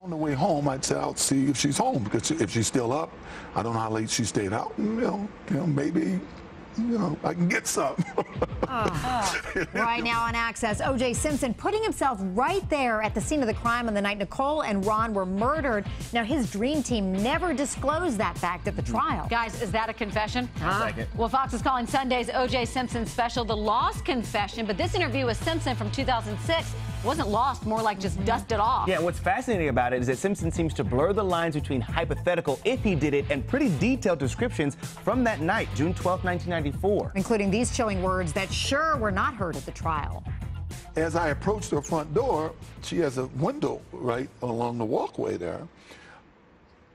On the way home, I'd say I'll see if she's home, because if she's still up, I don't know how late she stayed out. Maybe, I can get some. Right now on Access, O.J. Simpson putting himself right there at the scene of the crime on the night Nicole and Ron were murdered. Now, his dream team never disclosed that fact at the trial. Guys, is that a confession? Second. Well, Fox is calling Sunday's O.J. Simpson special The Lost Confession, but this interview with Simpson from 2006 wasn't lost, more like just dusted off. Yeah, what's fascinating about it is that Simpson seems to blur the lines between hypothetical, if he did it, and pretty detailed descriptions from that night, June 12, 1994. Including these chilling words that sure were not heard at the trial. As I approached her front door, she has a window right along the walkway there.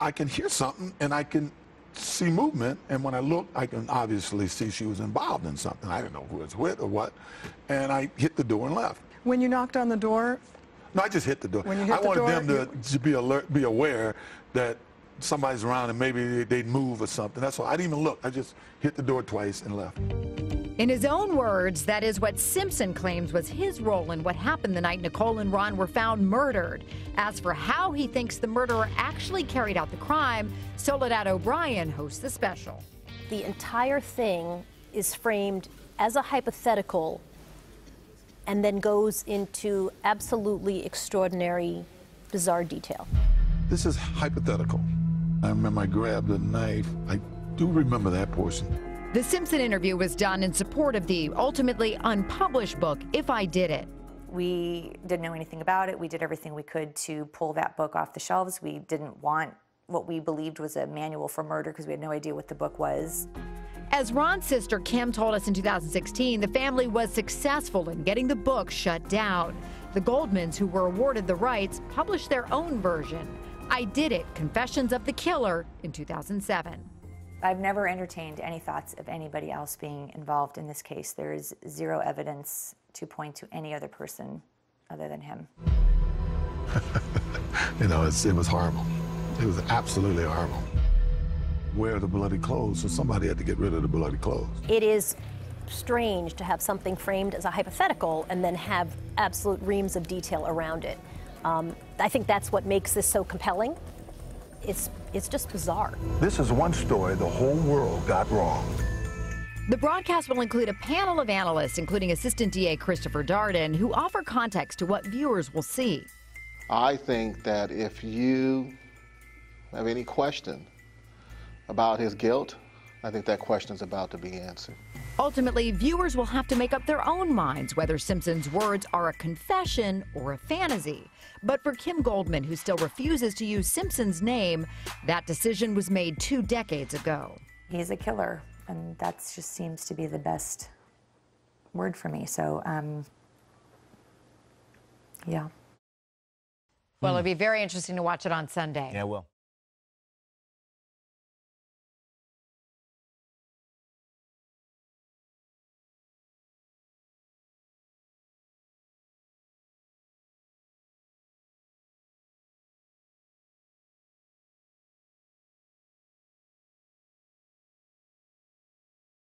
I can hear something and I can see movement, and when I look, I can obviously see she was involved in something. I didn't know who it was with or what, and I hit the door and left. When you knocked on the door? No, I just hit the door. When you hit I wanted door, them to be alert, be aware that somebody's around and maybe they'd move or something. That's all. I didn't even look. I just hit the door twice and left. In his own words, that is what Simpson claims was his role in what happened the night Nicole and Ron were found murdered. As for how he thinks the murderer actually carried out the crime, Soledad O'Brien hosts the special. The entire thing is framed as a hypothetical and then goes into absolutely extraordinary, bizarre detail. This is hypothetical. I remember I grabbed a knife. I do remember that portion. The Simpson interview was done in support of the ultimately unpublished book, If I Did It. We didn't know anything about it. We did everything we could to pull that book off the shelves. We didn't want what we believed was a manual for murder because we had no idea what the book was. As Ron's sister Kim told us in 2016, the family was successful in getting the book shut down. The Goldmans, who were awarded the rights, published their own version, I Did It, Confessions of the Killer, in 2007. I've never entertained any thoughts of anybody else being involved in this case. There is zero evidence to point to any other person other than him. It was horrible. It was absolutely horrible. Wear the bloody clothes, so somebody had to get rid of the bloody clothes. It is strange to have something framed as a hypothetical and then have absolute reams of detail around it. I think that's what makes this so compelling. It's just bizarre. This is one story the whole world got wrong. The broadcast will include a panel of analysts, including Assistant DA Christopher Darden, who offer context to what viewers will see. I think that if you have any question about his guilt, I think that question is about to be answered. Ultimately, viewers will have to make up their own minds whether Simpson's words are a confession or a fantasy. But for Kim Goldman, who still refuses to use Simpson's name, that decision was made 2 decades ago. He's a killer, and that just seems to be the best word for me. So, yeah. Well, it'll be very interesting to watch it on Sunday. Yeah, it will.